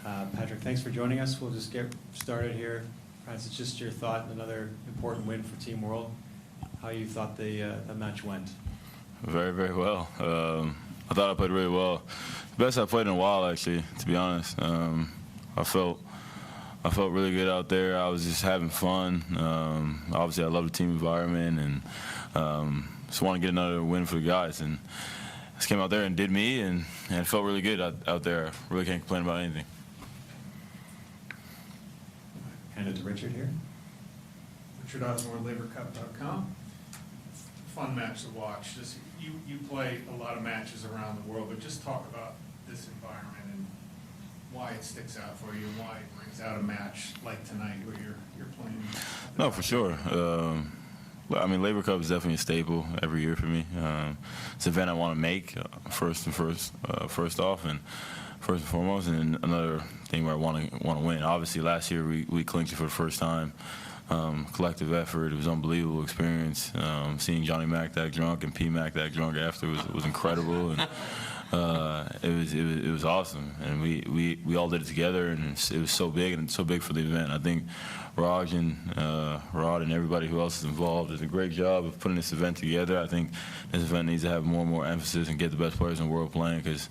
Patrick, thanks for joining us. We'll just get started here. Francis, just your thought, another important win for Team World. How you thought the match went? Very, very well. I thought I played really well. The best I played in a while, actually, to be honest. I felt really good out there. I was just having fun. Obviously, I love the team environment, and just want to get another win for the guys. And just came out there and did me, and it felt really good out there. Really can't complain about anything. Hand it to Richard here. Richard Osborne, LaverCup.com. Fun match to watch. Just you play a lot of matches around the world, but just talk about this environment and why it sticks out for you, and why it brings out a match like tonight where you're playing. No, for sure. I mean, Laver Cup is definitely a staple every year for me. It's an event I want to make first and foremost, and another thing where I want to win. Obviously, last year we clinched it for the first time. Collective effort. It was an unbelievable experience. Seeing Johnny Mac that drunk and P Mac that drunk after was incredible, and it was awesome. And we all did it together, and it was so big, and so big for the event. I think Rod and everybody who else is involved did a great job of putting this event together. I think this event needs to have more and more emphasis and get the best players in the world playing, because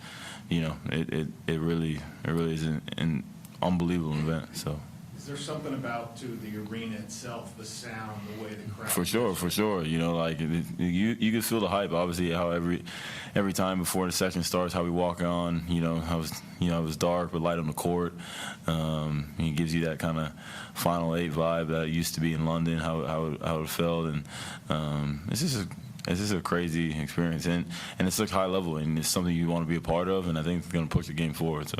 it really is an unbelievable event. So. Is there something about the arena itself, the sound, the way the crowd? For sure. Like you can feel the hype. Obviously, how every time before the session starts, how we walk on. It was dark but light on the court. It gives you that kind of Final Eight vibe that it used to be in London. How it felt, and it's just a crazy experience, and it's like high level, and it's something you want to be a part of, and I think it's going to push the game forward. So.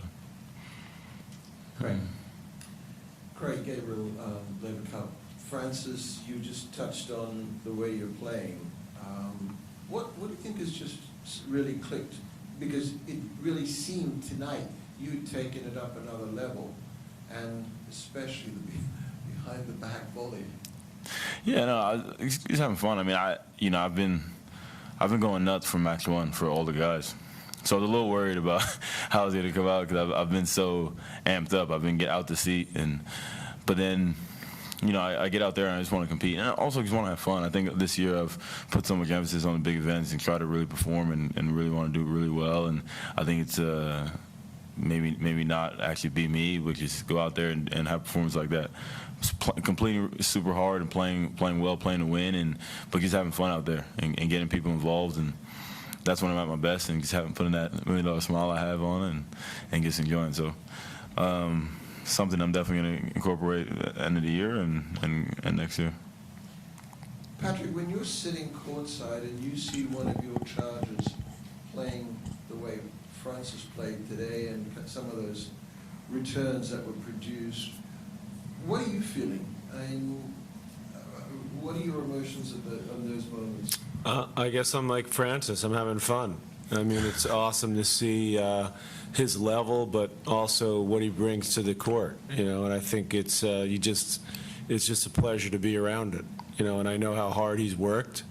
Great. Craig Gabriel, Laver Cup. Francis, you just touched on the way you're playing. What do you think has just really clicked? Because it really seemed tonight you'd taken it up another level, and especially the behind the back volley. Yeah, no, I was just having fun. I mean, I've been going nuts from match one for all the guys. So I was a little worried about how it was going to come out, because I've been so amped up. I've been get out the seat, but then, I get out there and I just want to compete, and I also just want to have fun. I think this year I've put so much emphasis on the big events and try to really perform and really want to do really well. And I think it's maybe not actually be me, but just go out there and have performance like that. Completing super hard and playing well, playing to win, but just having fun out there and getting people involved. And that's when I'm at my best, and just putting that $1 million smile I have on and just enjoying. So something I'm definitely going to incorporate at the end of the year and next year. Patrick, when you're sitting courtside and you see one of your Chargers playing the way Francis played today, and some of those returns that were produced, what are you feeling? What are your emotions on those moments? I guess I'm like Francis. I'm having fun. I mean, it's awesome to see his level, but also what he brings to the court. And I think it's just a pleasure to be around it. And I know how hard he's worked.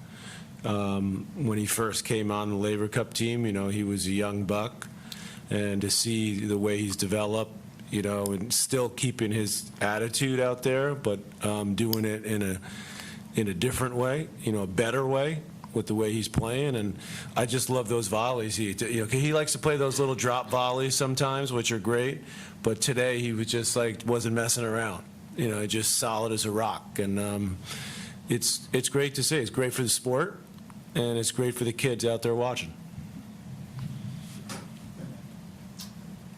When he first came on the Laver Cup team, he was a young buck, and to see the way he's developed, and still keeping his attitude out there, but doing it in a different way, a better way, with the way he's playing. And I just love those volleys. He likes to play those little drop volleys sometimes, which are great, but today he was just wasn't messing around, just solid as a rock. And it's great to see. It's great for the sport, and it's great for the kids out there watching.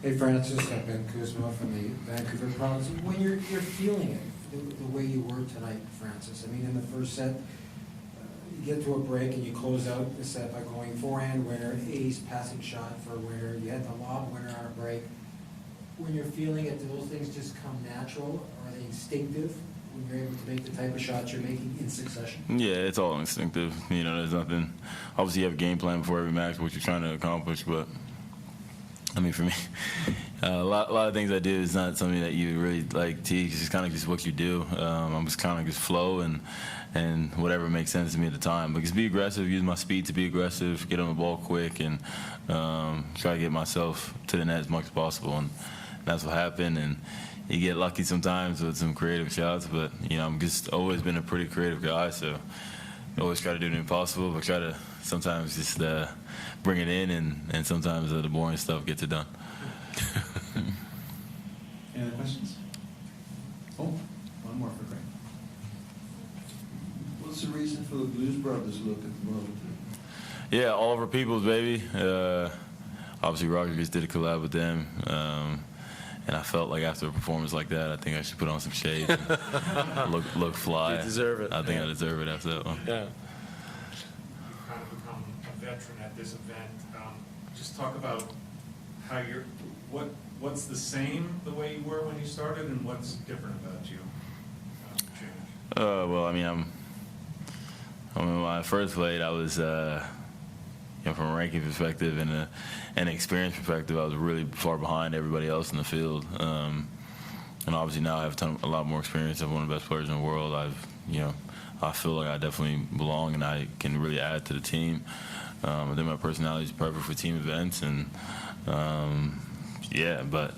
Hey Francis, Ben Kuzma from the Vancouver province. When you're feeling it, the way you were tonight, Francis, I mean, in the first set, you get to a break and you close out the set by going forehand winner, ace, passing shot for a winner. You had the lob winner on a break. When you're feeling it, do those things just come natural? Are they instinctive when you're able to make the type of shots you're making in succession? Yeah, it's all instinctive. There's nothing. Obviously, you have a game plan before every match, what you're trying to accomplish, but I mean, for me, a lot of things I do is not something that you really teach. It's kind of just what you do. I'm just kind of just flow and whatever makes sense to me at the time. But just be aggressive, use my speed to be aggressive, get on the ball quick, and try to get myself to the net as much as possible. that's what happened. And you get lucky sometimes with some creative shots, but I'm just always been a pretty creative guy, so I always try to do the impossible, but try to sometimes just bring it in, and sometimes the boring stuff gets it done. Any other questions? Oh, one more for Craig. What's the reason for the Blues Brothers look at the moment? Yeah, all of our peoples, baby. Obviously, Roger just did a collab with them, and I felt like after a performance like that, I think I should put on some shades, and look fly. You deserve it. I think I deserve it after that one. Yeah. You've kind of become a veteran at this event. Just talk about how what's the same the way you were when you started, and what's different about you? Change. Well, I mean, when I first played, I was, from a ranking perspective and an experience perspective, I was really far behind everybody else in the field. And obviously now I have a lot more experience. I'm one of the best players in the world. I feel like I definitely belong and I can really add to the team. I think my personality is perfect for team events, and yeah, but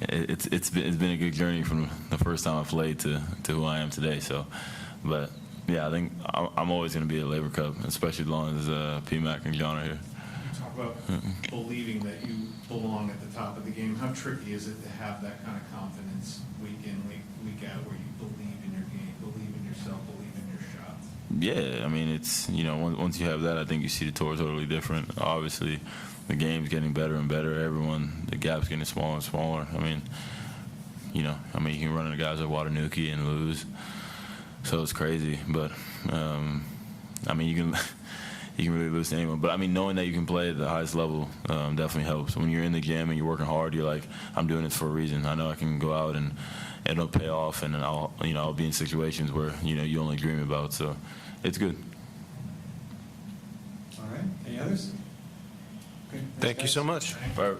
it's been a good journey from the first time I played to who I am today. So, but yeah, I think I'm always going to be at Laver Cup, especially as long as PMAC and John are here. You talk about believing that you belong at the top of the game. How tricky is it to have that kind of confidence week in, week out, where you believe in your game, believe in yourself, believe in your shots? Yeah, I mean, it's, once you have that, I think you see the tour totally different. Obviously, the game's getting better and better. The gap's getting smaller and smaller. I mean, you can run into guys like Watanuki and lose, so it's crazy. But, I mean, you can really lose to anyone. But, I mean, knowing that you can play at the highest level definitely helps. When you're in the gym and you're working hard, you're like, I'm doing this for a reason. I know I can go out and it'll pay off, and I'll be in situations where, you only dream about. So it's good. All right. Any others? Okay, thanks, Thank you guys. so much. All right.